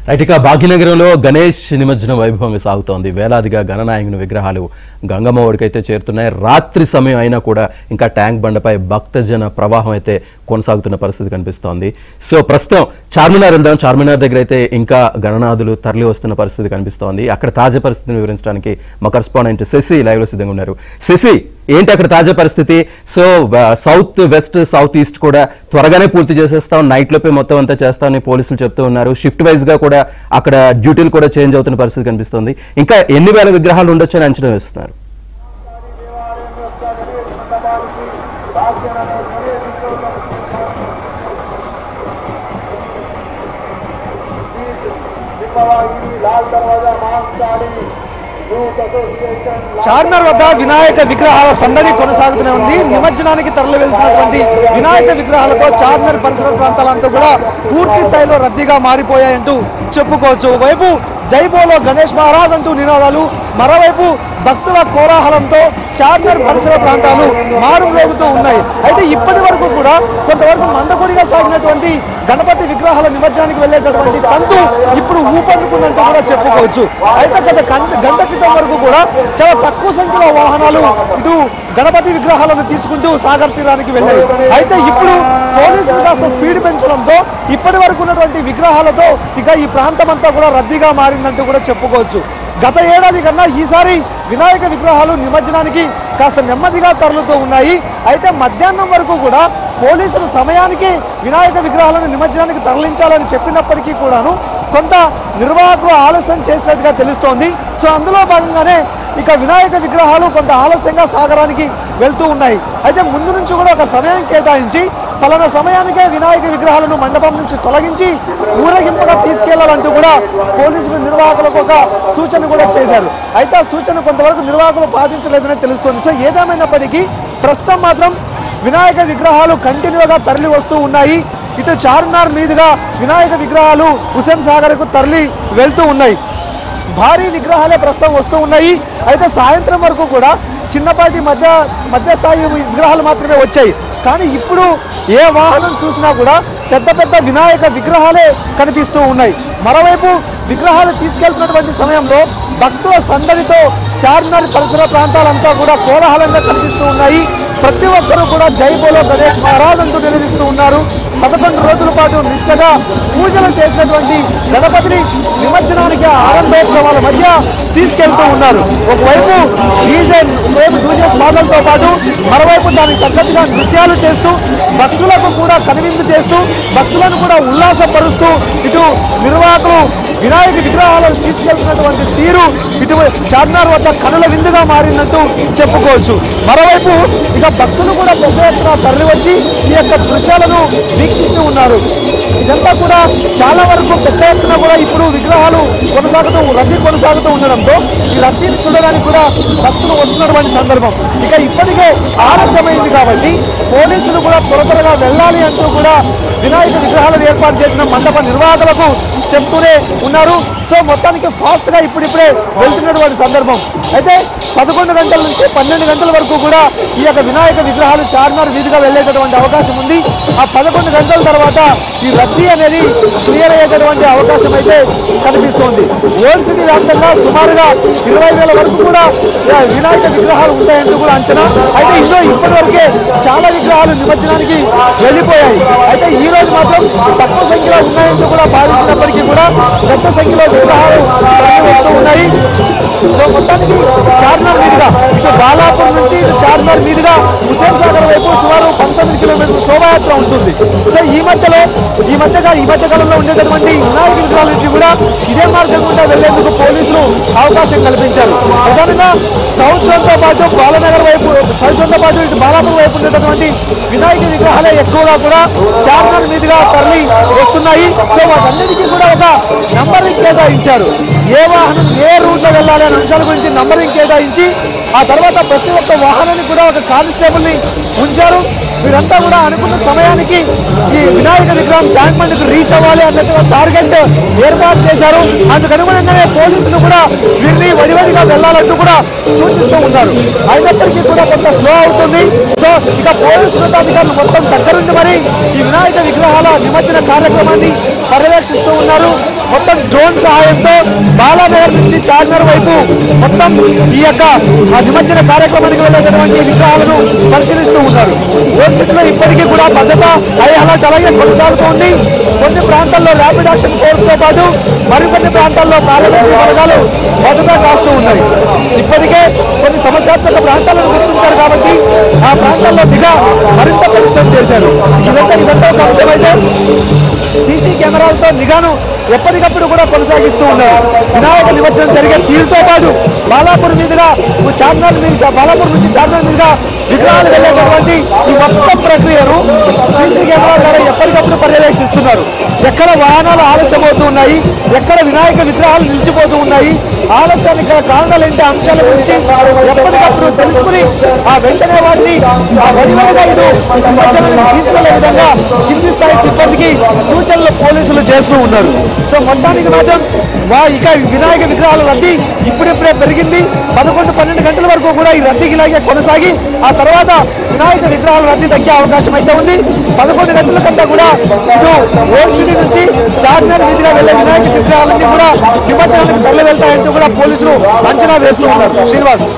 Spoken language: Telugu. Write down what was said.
రైట్ ఇక భాగ్యనగరంలో గణేష్ నిమజ్జన వైభవంగా సాగుతోంది. వేలాదిగా గణనాయకుని విగ్రహాలు గంగమ్మ ఒడికైతే చేరుతున్నాయి. రాత్రి సమయం అయినా కూడా ఇంకా ట్యాంక్ బండపై భక్తజన ప్రవాహం అయితే కొనసాగుతున్న పరిస్థితి కనిపిస్తోంది. సో ప్రస్తుతం చార్మినార్ వెళ్దాం. చార్మినార్ దగ్గర అయితే ఇంకా గణనాథులు తరలి వస్తున్న పరిస్థితి కనిపిస్తోంది. అక్కడ తాజా పరిస్థితిని వివరించడానికి మా కరెస్పాండెంట్ శశి లైవ్ లో సిద్ధంగా ఉన్నారు. శశి, ఏంటి అక్కడ తాజా పరిస్థితి? So south west south east కూడా త్వరగానే పూర్తి చేసేస్తాం, నైట్ లోపే మొత్తం అంతా చేస్తామని పోలీసులు చెప్తూ ఉన్నారు. షిఫ్ట్ వైజ్ గా కూడా అక్కడ డ్యూటీలు కూడా చేంజ్ అవుతున్న పరిస్థితి కనిపిస్తుంది. ఇంకా ఎన్ని వేల విగ్రహాలు ఉండొచ్చని అంచనా వేస్తున్నారు? చార్మినార్ వద్ద వినాయక విగ్రహాల సందడి కొనసాగుతూనే ఉంది. నిమజ్జనానికి తరలి వెళ్తున్నటువంటి వినాయక విగ్రహాలతో చార్మినార్ పరిసర ప్రాంతాలంతా కూడా పూర్తి స్థాయిలో రద్దీగా మారిపోయాయంటూ చెప్పుకోవచ్చు. వైపు జై బోలో గణేష్ మహారాజ్ అంటూ నినాదాలు, మరోవైపు భక్తుల కోలాహలంతో చార్మినార్ పరిసర ప్రాంతాలు మారుమ్రోగుతూ ఉన్నాయి. అయితే ఇప్పటి వరకు కూడా కొంతవరకు మందకొడిగా సాగినటువంటి గణపతి విగ్రహాల నిమజ్జనానికి వెళ్ళేటటువంటి తంతు ఇప్పుడు ఊపందుకున్నట్టు కూడా చెప్పుకోవచ్చు. అయితే గత గంట క్రితం వరకు కూడా చాలా తక్కువ సంఖ్యలో వాహనాలు ఇటు గణపతి విగ్రహాలను తీసుకుంటూ సాగర్ తీరానికి వెళ్ళాయి. అయితే ఇప్పుడు పోలీసులు కాస్త స్పీడ్ పెంచడంతో ఇప్పటి వరకు ఉన్నటువంటి విగ్రహాలతో ఇక ఈ ప్రాంతం అంతా కూడా రద్దీగా మారిందంటూ కూడా చెప్పుకోవచ్చు. గత ఏడాది కన్నా ఈసారి వినాయక విగ్రహాలు నిమజ్జనానికి కాస్త నెమ్మదిగా తరలుతూ ఉన్నాయి. అయితే మధ్యాహ్నం వరకు కూడా పోలీసులు సమయానికి వినాయక విగ్రహాలను నిమజ్జనానికి తరలించాలని చెప్పినప్పటికీ కూడాను కొంత నిర్వాహకులు ఆలస్యం చేసినట్టుగా తెలుస్తోంది. సో అందులో భాగంగానే ఇక వినాయక విగ్రహాలు కొంత ఆలస్యంగా సాగరానికి వెళ్తూ ఉన్నాయి. అయితే ముందు నుంచి కూడా ఒక సమయం కేటాయించి పలానా సమయానికే వినాయక విగ్రహాలను మండపం నుంచి తొలగించి ఊరేగింపుగా తీసుకెళ్లాలంటూ కూడా పోలీసులు నిర్వాహకులకు ఒక సూచన కూడా చేశారు. అయితే ఆ సూచన కొంతవరకు నిర్వాహకులు పాటించలేదని తెలుస్తోంది. సో ఏదేమైనప్పటికీ ప్రస్తుతం మాత్రం వినాయక విగ్రహాలు కంటిన్యూగా తరలి వస్తూ ఉన్నాయి. ఇటు చార్మినార్ మీదుగా వినాయక విగ్రహాలు హుస్సేన్ సాగర్కు తరలి వెళ్తూ ఉన్నాయి. భారీ విగ్రహాలే ప్రస్తుతం వస్తూ ఉన్నాయి. అయితే సాయంత్రం వరకు కూడా చిన్నపాటి మధ్య స్థాయి విగ్రహాలు మాత్రమే వచ్చాయి. కానీ ఇప్పుడు ఏ వాహనం చూసినా కూడా పెద్ద పెద్ద వినాయక విగ్రహాలే కనిపిస్తూ ఉన్నాయి. మరోవైపు విగ్రహాలు తీసుకెళ్తున్నటువంటి సమయంలో భక్తుల సందడితో చార్మినార్ పరిసర ప్రాంతాలంతా కూడా కోలాహలంగా కనిపిస్తూ ఉన్నాయి. ప్రతి ఒక్కరూ కూడా జై బోలో గణేష్ మహారాజ్ అంటూ నిలదీస్తూ ఉన్నారు. 11 రోజుల పాటు నిష్ఠగా పూజలు చేసినటువంటి గణపతిని నిమజ్జనానికి ఆనందోత్సవాల మధ్య తీసుకెళ్తూ ఉన్నారు. ఒకవైపు డీజే పాటలతో పాటు మరోవైపు దానికి తగ్గట్టుగా నృత్యాలు చేస్తూ భక్తులకు కూడా కనువిందు చేస్తూ భక్తులను కూడా ఉల్లాసపరుస్తూ ఇటు నిర్వాహకులు వినాయక విగ్రహాలను తీసుకెళ్తున్నటువంటి తీరు ఇటు చార్మినార్ వద్ద కనుల విందుగా మారిందంటూ చెప్పుకోవచ్చు. మరోవైపు ఇక భక్తులు కూడా పెద్ద ఎత్తున తరలి వచ్చి ఈ యొక్క దృశ్యాలను వీక్షిస్తూ ఉన్నారు. ఇదంతా కూడా చాలా వరకు పెద్ద ఎత్తున కూడా ఇప్పుడు విగ్రహాలు రద్దీ కొనసాగుతూ ఉండడంతో ఈ రద్దీని చూడడానికి కూడా భక్తులు వస్తున్నటువంటి సందర్భం. ఇక ఇప్పటికే ఆలస్యమైంది కాబట్టి పోలీసులు కూడా త్వరగా వెళ్ళాలి అంటూ కూడా వినాయక విగ్రహాలను ఏర్పాటు చేసిన మండప నిర్వాహకులకు చెప్తూనే ఉన్నారు. సో మొత్తానికి ఫాస్ట్గా ఇప్పుడిప్పుడే వెళ్తున్నటువంటి సందర్భం. అయితే 11 గంటల నుంచి 12 గంటల వరకు కూడా ఈ యొక్క వినాయక విగ్రహాలు చార్మినార్ వీధిగా వెళ్ళేటటువంటి అవకాశం ఉంది. ఆ 11 గంటల తర్వాత ఈ రద్దీ అనేది క్లియర్ అయ్యేటటువంటి అవకాశం అయితే కనిపిస్తోంది. ఓల్డ్ సిటీ వ్యాప్తంగా సుమారుగా 20,000 వరకు కూడా వినాయక విగ్రహాలు ఉంటాయంటూ కూడా అంచనా. అయితే ఇందులో ఇప్పటివరకే చాలా విగ్రహాలు నిమజ్జనానికి వెళ్ళిపోయాయి. అయితే ఈ రోజు మాత్రం తక్కువ సంఖ్యలో ఉన్నాయంటూ కూడా భావించినప్పటికీ కూడా పెద్ద సంఖ్యలో విగ్రహాలు వస్తూ ఉన్నాయి. సో మొత్తానికి చార్మినార్ మీదుగా ఇటు బాలాపూర్ నుంచి ఇటు చార్మినార్ మీదుగా హుస్సేన్ సాగర్ వైపు సుమారు 19 కిలోమీటర్ల శోభాయాత్ర ఉంటుంది. సో ఈ మధ్యకాలంలో ఉండేటటువంటి వినాయక విగ్రహాల నుంచి కూడా ఇదే మార్గం గుండా వెళ్లేందుకు పోలీసులు అవకాశం కల్పించారు. ప్రధానంగా సౌత్ జోన్తో పాటు బాలనగర్ వైపు ఇటు బాలాపూర్ వైపు ఉండేటటువంటి వినాయక విగ్రహాలే ఎక్కువగా కూడా చార్మినార్ మీదుగా తరలి వస్తున్నాయి. సో వాటన్నిటికీ కూడా ఒక నంబరింగ్ కేటాయించారు. ఏ వాహనం ఏ రూట్లో వెళ్ళాలి అనే అంశాల గురించి నంబరింగ్ కేటాయించి ఆ తర్వాత ప్రతి ఒక్క వాహనాన్ని కూడా ఒక కానిస్టేబుల్ని ఉంచారు. వీరంతా కూడా అనుకున్న సమయానికి ఈ వినాయక విగ్రహం ట్యాంక్ బండ్కు రీచ్ అవ్వాలి అన్నట్టుగా టార్గెట్ ఏర్పాటు చేశారు. అందుకు అనుగుణంగానే పోలీసులు కూడా వీరిని వడివడిగా వెళ్లాలంటూ కూడా సూచిస్తూ ఉన్నారు. అయినప్పటికీ కూడా కొంత స్లో అవుతుంది. సో ఇక పోలీసు ఉన్నతాధికారులు మొత్తం దగ్గరుండి మరి ఈ వినాయక విగ్రహాల నిమజ్జన కార్యక్రమాన్ని పర్యవేక్షిస్తూ ఉన్నారు. మొత్తం డ్రోన్ సహాయంతో బాలానగర్ నుంచి చార్మినార్ వైపు మొత్తం ఈ యొక్క నిమజ్జన కార్యక్రమానికి వెళ్ళేటటువంటి విగ్రహాలను పరిశీలిస్తూ ఉన్నారు. ఓల్డ్ సిటీలో ఇప్పటికీ కూడా భద్రత హై అలర్ట్ అలాగే కొనసాగుతోంది. కొన్ని ప్రాంతాల్లో ర్యాపిడ్ యాక్షన్ ఫోర్స్ తో పాటు మరికొన్ని ప్రాంతాల్లో పారామిలిటరీ బలగాలు భద్రత కాస్తూ ఉన్నాయి. ఇప్పటికే కొన్ని సమస్యాత్మక ప్రాంతాలను గుర్తించారు కాబట్టి ఆ ప్రాంతాల్లో నిఘా మరింత పటిష్టం చేశారు. ఇదంతా ఒక అంశం అయితే సీసీ కెమెరాలతో నిఘాను ఎప్పటికప్పుడు కూడా కొనసాగిస్తూ ఉన్నారు. వినాయక నిమజ్జనం జరిగే తీరుతో పాటు బాలాపూర్ మీదుగా బాలాపూర్ నుంచి చార్మినార్ మీదుగా విగ్రహాలు వెళ్ళేటటువంటి ఈ మొత్తం ప్రక్రియను సీసీ కెమెరా ద్వారా ఎప్పటికప్పుడు పర్యవేక్షిస్తున్నారు. ఎక్కడ వాహనాలు ఆలస్యమవుతూ ఉన్నాయి, ఎక్కడ వినాయక విగ్రహాలు నిలిచిపోతూ ఉన్నాయి, ఆలస్యానికి కారణాలు ఏంటి అంశాల గురించి ఎప్పటికప్పుడు తెలుసుకుని ఆ వెంటనే వాటిని ఆ వడివడిగా ఇటు నిమజ్జనానికి తీసుకెళ్లే విధంగా కింది స్థాయి సిబ్బందికి సూచనలు పోలీసులు చేస్తూ ఉన్నారు. సో మొత్తానికి మాత్రం ఇక వినాయక విగ్రహాల రద్దీ ఇప్పుడిప్పుడే పెరిగింది. 11-12 గంటల వరకు కూడా ఈ రద్దీకి ఇలాగే కొనసాగి ఆ తర్వాత వినాయక విగ్రహాల రద్దీ తగ్గే అవకాశం అయితే ఉంది. 11 గంటల కంటే కూడా ఇటు ఓల్డ్ సిటీ నుంచి చార్మినార్ మీదుగా వెళ్లే వినాయక విగ్రహాలన్నీ కూడా నిమజ్జనానికి తరలి వెళ్తాయంటూ కూడా పోలీసులు అంచనా వేస్తూ ఉన్నారు. శ్రీనివాస్.